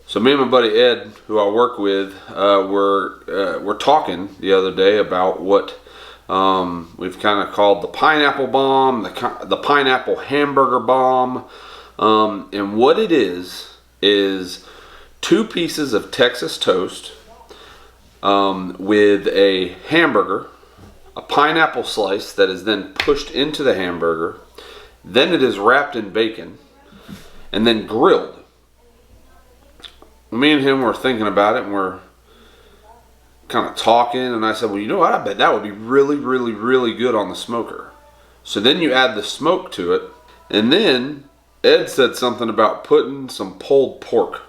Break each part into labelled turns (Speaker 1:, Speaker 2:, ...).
Speaker 1: So me and my buddy Ed, who I work with, we're talking the other day about what we've kind of called the pineapple bomb, the pineapple hamburger bomb, and what it is 2 pieces of Texas toast with a hamburger, a pineapple slice that is then pushed into the hamburger, then it is wrapped in bacon, and then grilled. Me and him were thinking about it, and we're kind of talking, and I said, well, you know what, I bet that would be really, really, really good on the smoker. So then you add the smoke to it, and then Ed said something about putting some pulled pork.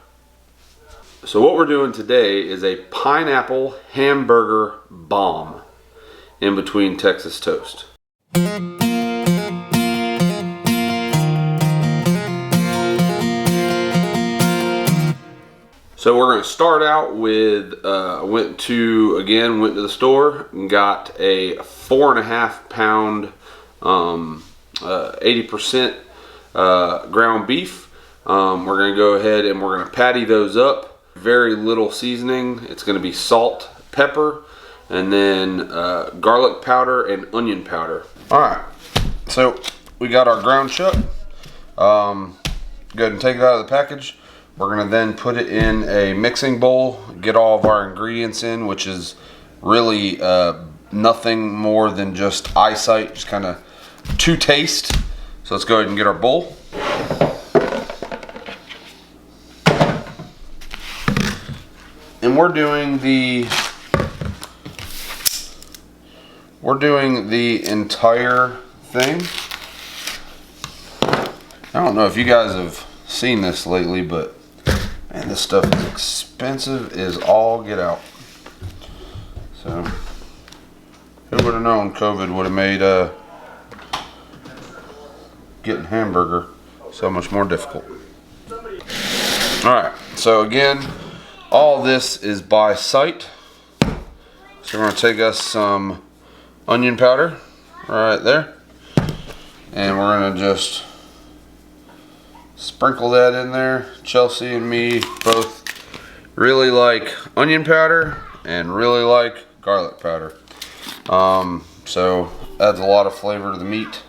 Speaker 1: So what we're doing today is a pineapple hamburger bomb in between Texas toast. So we're going to start out with, went to the store and got a 4.5 pound, 80% ground beef. We're going to go ahead and we're going to patty those up. Very little seasoning. It's going to be salt, pepper, and then garlic powder and onion powder. All right, so we got our ground chuck. Go ahead and take it out of the package. We're going to then put it in a mixing bowl, get all of our ingredients in, which is really nothing more than just eyesight, just kind of to taste. So let's go ahead and get our bowl. And we're doing the entire thing. I don't know if you guys have seen this lately, but man, this stuff is expensive as all get out. So who would have known COVID would have made getting hamburger so much more difficult. Alright, so again, all this is by sight. So we're going to take us some onion powder right there, and we're going to just sprinkle that in there. Chelsea and me both really like onion powder and really like garlic powder. So adds a lot of flavor to the meat.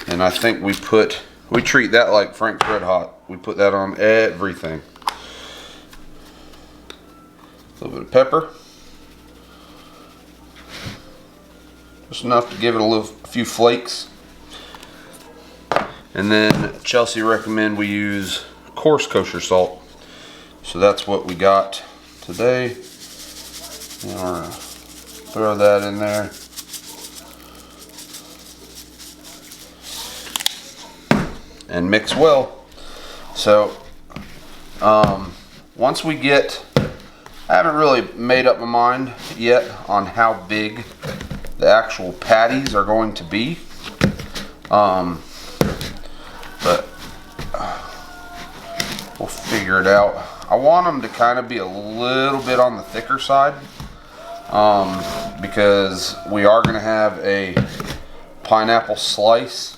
Speaker 1: And I think we treat that like Frank's Red Hot. We put that on everything. A little bit of pepper. Just enough to give it a few flakes. And then Chelsea recommend we use coarse kosher salt. So that's what we got today. And we're gonna throw that in there. And mix well. So once we get, I haven't really made up my mind yet on how big the actual patties are going to be. But we'll figure it out. I want them to kind of be a little bit on the thicker side, because we are going to have a pineapple slice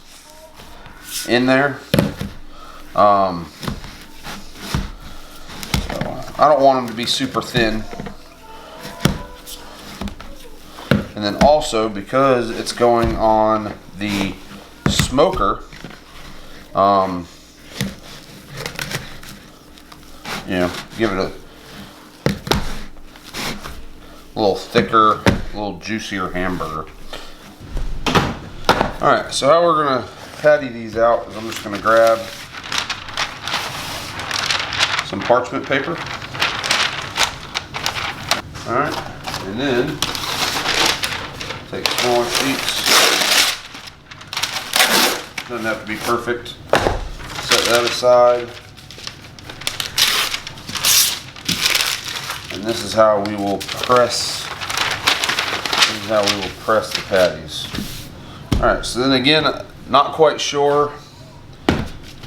Speaker 1: in there. So I don't want them to be super thin. And then also, because it's going on the smoker, you know, give it a little thicker, a little juicier hamburger. Alright, so how we're going to patty these out is I'm just going to grab some parchment paper. Alright, and then take smaller sheets. Doesn't have to be perfect. Set that aside. And this is how we will press. This is how we will press the patties. Alright, so then again, not quite sure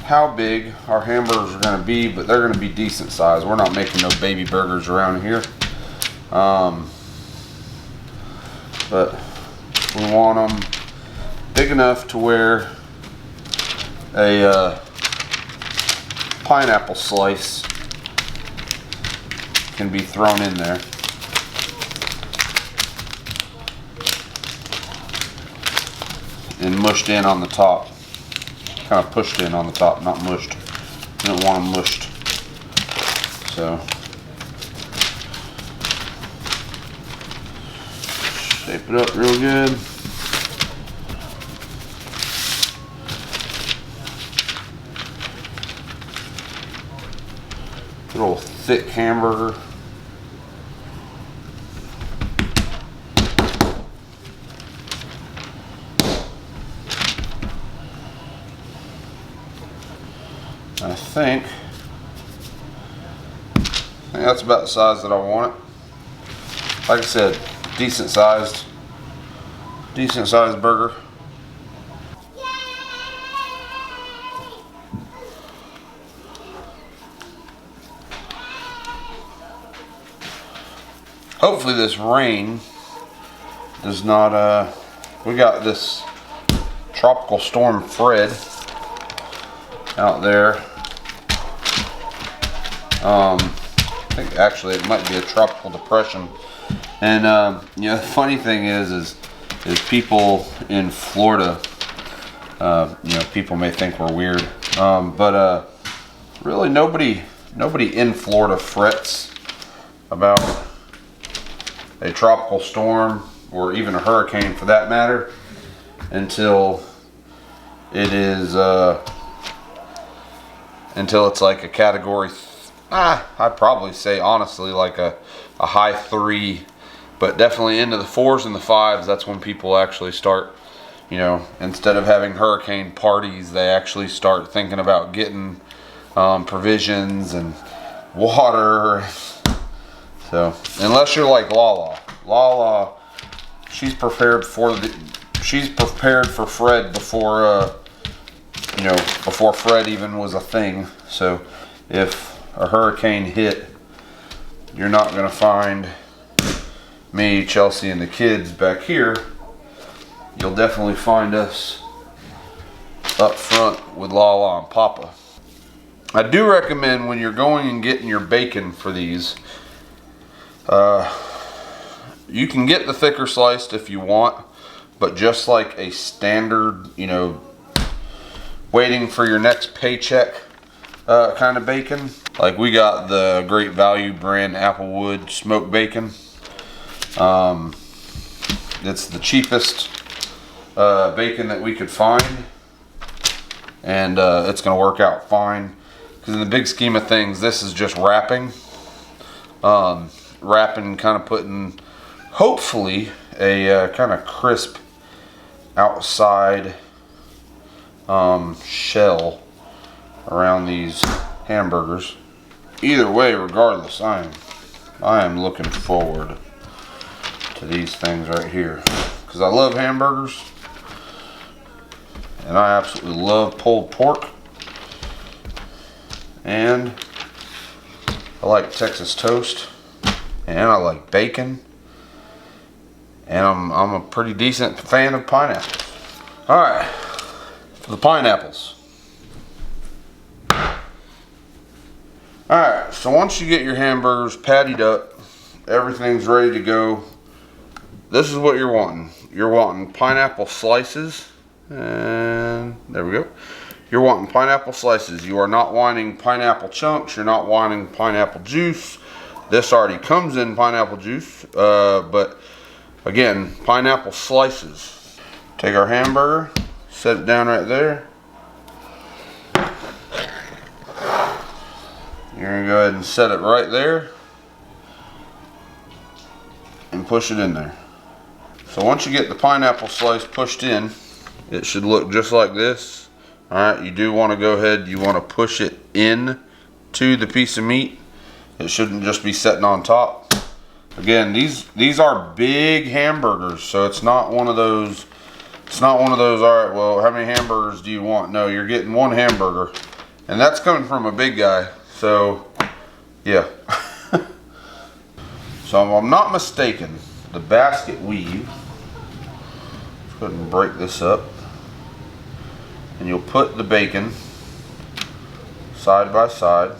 Speaker 1: how big our hamburgers are going to be, but they're going to be decent size. We're not making no baby burgers around here. But we want them big enough to where a pineapple slice can be thrown in there. And mushed in on the top. Kind of pushed in on the top, not mushed. You don't want them mushed. So, shape it up real good. Good old thick hamburger. I think that's about the size that I want it. Like I said, decent sized burger. Hopefully this rain does not, we got this tropical storm Fred out there. I think actually it might be a tropical depression. And you know, the funny thing is people in Florida, you know, people may think we're weird, but really nobody in Florida frets about a tropical storm or even a hurricane for that matter until it is until it's like a category, I'd probably say honestly like a high 3, but definitely into the 4s and the 5s. That's when people actually start, you know, instead of having hurricane parties, they actually start thinking about getting provisions and water. So unless you're like LaLa, she's prepared for Fred before you know, before Fred even was a thing. So if a hurricane hit, you're not gonna find me, Chelsea, and the kids back here. You'll definitely find us up front with LaLa and Papa. I do recommend when you're going and getting your bacon for these, you can get the thicker sliced if you want, but just like a standard, you know, waiting for your next paycheck kind of bacon. Like we got the Great Value brand Applewood smoked bacon. It's the cheapest bacon that we could find, and it's gonna work out fine because in the big scheme of things, this is just wrapping, kind of putting hopefully a kind of crisp outside shell around these hamburgers. Either way, regardless, I am looking forward to these things right here because I love hamburgers and I absolutely love pulled pork, and I like Texas toast, and I like bacon, and I'm a pretty decent fan of pineapples. All right, for the pineapples. All right, so once you get your hamburgers pattied up, everything's ready to go. This is what you're wanting. You're wanting pineapple slices, and there we go. You're wanting pineapple slices. You are not wanting pineapple chunks. You're not wanting pineapple juice. This already comes in pineapple juice, but again, pineapple slices. Take our hamburger, set it down right there. You're gonna go ahead and set it right there and push it in there. So once you get the pineapple slice pushed in, it should look just like this. Alright, you do want to go ahead, you want to push it in to the piece of meat. It shouldn't just be sitting on top. Again, these are big hamburgers, so it's not one of those, alright, well, how many hamburgers do you want? No, you're getting one hamburger. And that's coming from a big guy, so yeah. So if I'm not mistaken, the basket weave, let's go ahead and break this up. And you'll put the bacon side by side.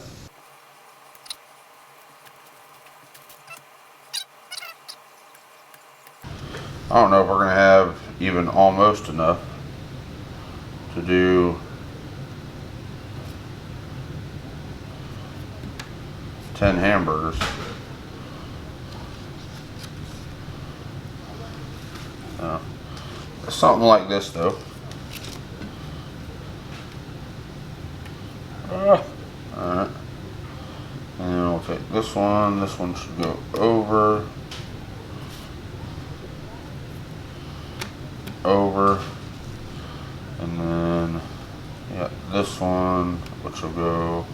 Speaker 1: I don't know if we're gonna have even almost enough to do 10 hamburgers. Something like this though. Alright. And then we'll take this one. This one should go over. And then, yeah, this one, which will go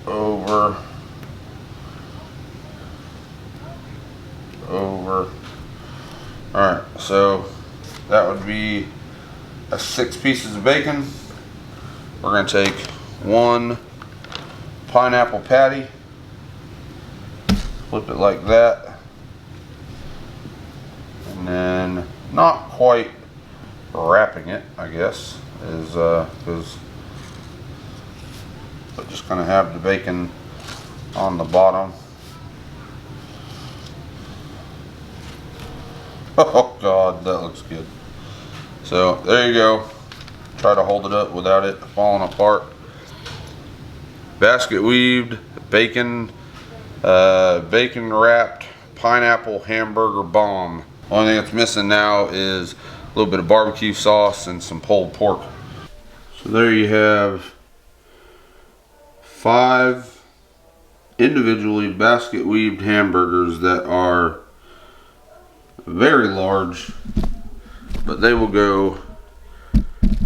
Speaker 1: over. Alright, so that would be 6 pieces of bacon. We're going to take 1 pineapple patty, flip it like that, and then not quite wrapping it, I guess, is because we're just going to have the bacon on the bottom. Oh God, that looks good. So there you go. Try to hold it up without it falling apart. Basket weaved bacon, bacon wrapped pineapple hamburger bomb. Only thing that's missing now is a little bit of barbecue sauce and some pulled pork. So there you have 5 individually basket weaved hamburgers that are very large, but they will go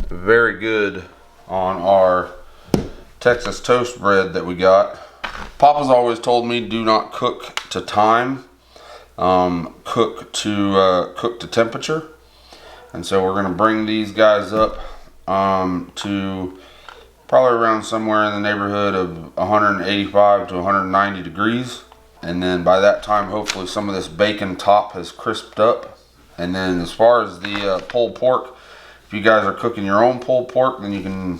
Speaker 1: very good on our Texas toast bread that we got. Papa's always told me do not cook to time, cook to temperature, and so we're gonna bring these guys up to probably around somewhere in the neighborhood of 185 to 190 degrees. And then by that time, hopefully some of this bacon top has crisped up. And then as far as the pulled pork, if you guys are cooking your own pulled pork, then you can,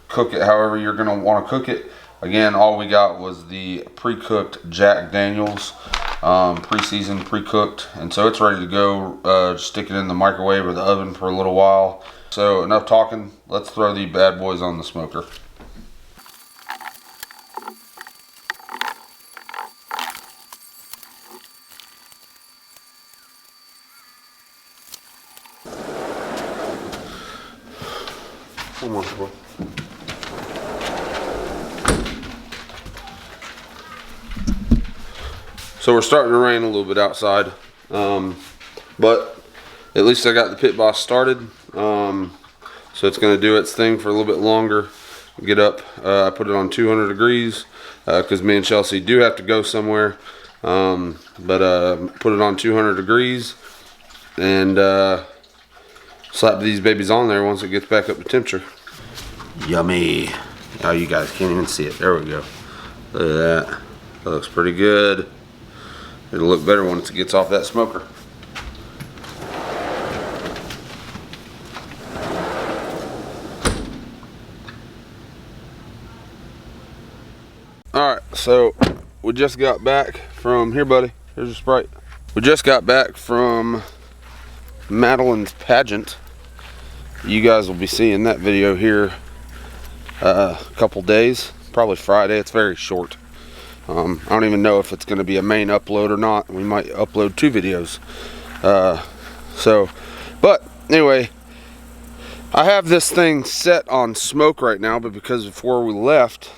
Speaker 1: cook it however you're gonna want to cook it. Again, all we got was the pre-cooked Jack Daniels, pre-seasoned, pre-cooked, and so it's ready to go. Just stick it in the microwave or the oven for a little while. So enough talking. Let's throw the bad boys on the smoker. So we're starting to rain a little bit outside, but at least I got the Pit Boss started. So it's going to do its thing for a little bit longer. Get up. I put it on 200 degrees because me and Chelsea do have to go somewhere. But put it on 200 degrees and slap these babies on there once it gets back up to temperature. Yummy. Oh, you guys can't even see it. There we go. Look at that. That looks pretty good. It'll look better once it gets off that smoker. Alright, so we just got back from, here buddy, here's your Sprite. We just got back from Madeline's pageant. You guys will be seeing that video here a couple days, probably Friday. It's very short. I don't even know if it's going to be a main upload or not. We might upload 2 videos. But anyway, I have this thing set on smoke right now, but because before we left,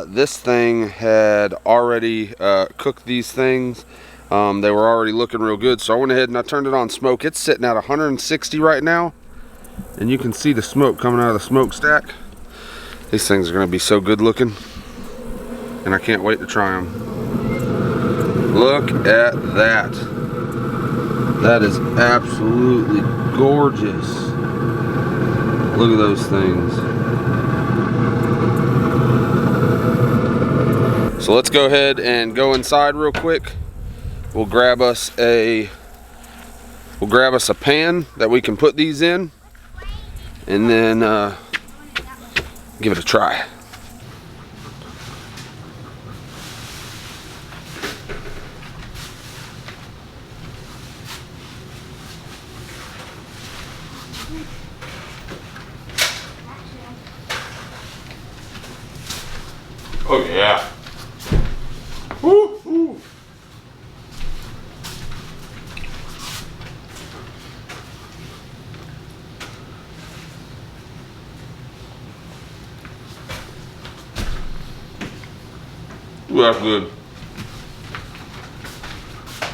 Speaker 1: this thing had already cooked these things. They were already looking real good, so I went ahead and I turned it on smoke. It's sitting at 160 right now, and you can see the smoke coming out of the smokestack. These things are going to be so good looking, and I can't wait to try them. Look at that. That is absolutely gorgeous. Look at those things. So let's go ahead and go inside real quick. We'll grab us a pan that we can put these in, and then give it a try. Oh yeah. Woo, woo. Ooh, that's good.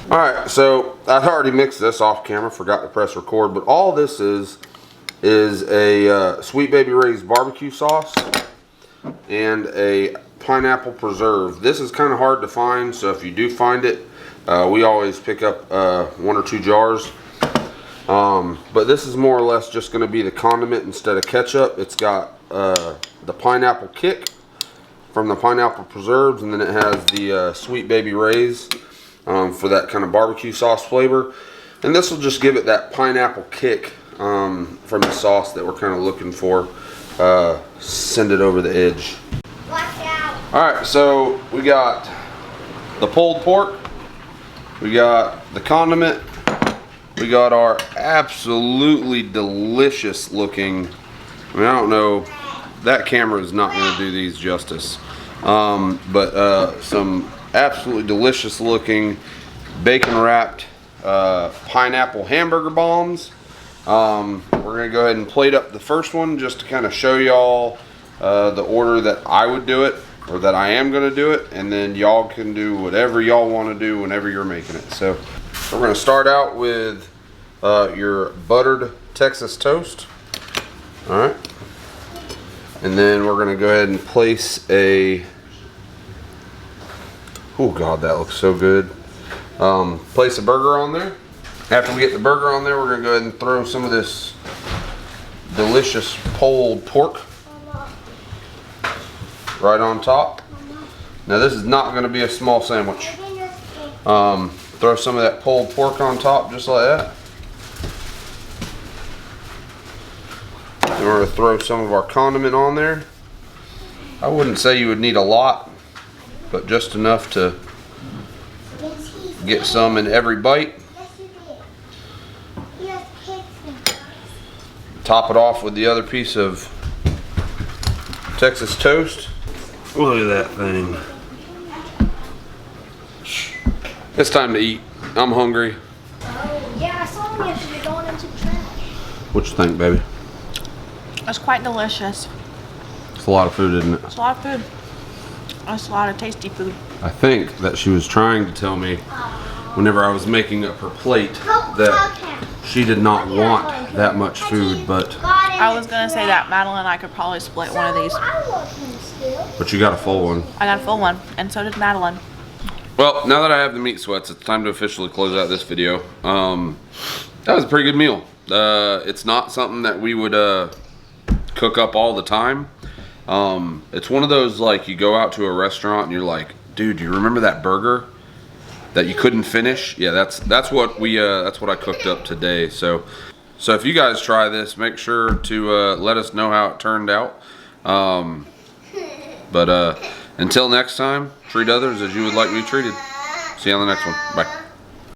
Speaker 1: Alright, so I already mixed this off camera, forgot to press record, but all this is a Sweet Baby Ray's barbecue sauce and a pineapple preserve. This is kind of hard to find, so if you do find it, we always pick up 1 or 2 jars. But this is more or less just going to be the condiment instead of ketchup. It's got the pineapple kick from the pineapple preserves, and then it has the Sweet Baby Ray's for that kind of barbecue sauce flavor. And this will just give it that pineapple kick from the sauce that we're kind of looking for. Send it over the edge.
Speaker 2: Watch out.
Speaker 1: Alright, so we got the pulled pork, we got the condiment, we got our absolutely delicious looking, I mean, I don't know, that camera is not going to do these justice, but some absolutely delicious looking bacon wrapped pineapple hamburger bombs. We're going to go ahead and plate up the first one just to kind of show y'all the order that I would do it, or that I am going to do it, and then y'all can do whatever y'all want to do whenever you're making it. So we're going to start out with your buttered Texas toast. Alright. And then we're going to go ahead and place a, oh god, that looks so good. Place a burger on there. After we get the burger on there, we're going to go ahead and throw some of this delicious pulled pork right on top. Now this is not going to be a small sandwich. Throw some of that pulled pork on top just like that. And we're going to throw some of our condiment on there. I wouldn't say you would need a lot, but just enough to get some in every bite. Top it off with the other piece of Texas toast. Look at that thing. It's time to eat. I'm hungry.
Speaker 2: Oh, yeah, I saw them yesterday going into the trash.
Speaker 1: What you think, baby?
Speaker 3: It's quite delicious.
Speaker 1: It's a lot of food, isn't it?
Speaker 3: It's a lot of food. It's a lot of tasty food.
Speaker 1: I think that she was trying to tell me whenever I was making up her plate that she did not want that much food, but
Speaker 3: I was gonna say that Madeline and I could probably split one of these.
Speaker 1: but you got a full one.
Speaker 3: I got a full one, and so did Madeline.
Speaker 1: Well, now that I have the meat sweats, it's time to officially close out this video. That was a pretty good meal. It's not something that we would cook up all the time. It's one of those, like, you go out to a restaurant and you're like, dude, you remember that burger that you couldn't finish? Yeah, that's what I cooked up today. So if you guys try this, make sure to let us know how it turned out. But until next time, treat others as you would like to be treated. See you on the next one. Bye.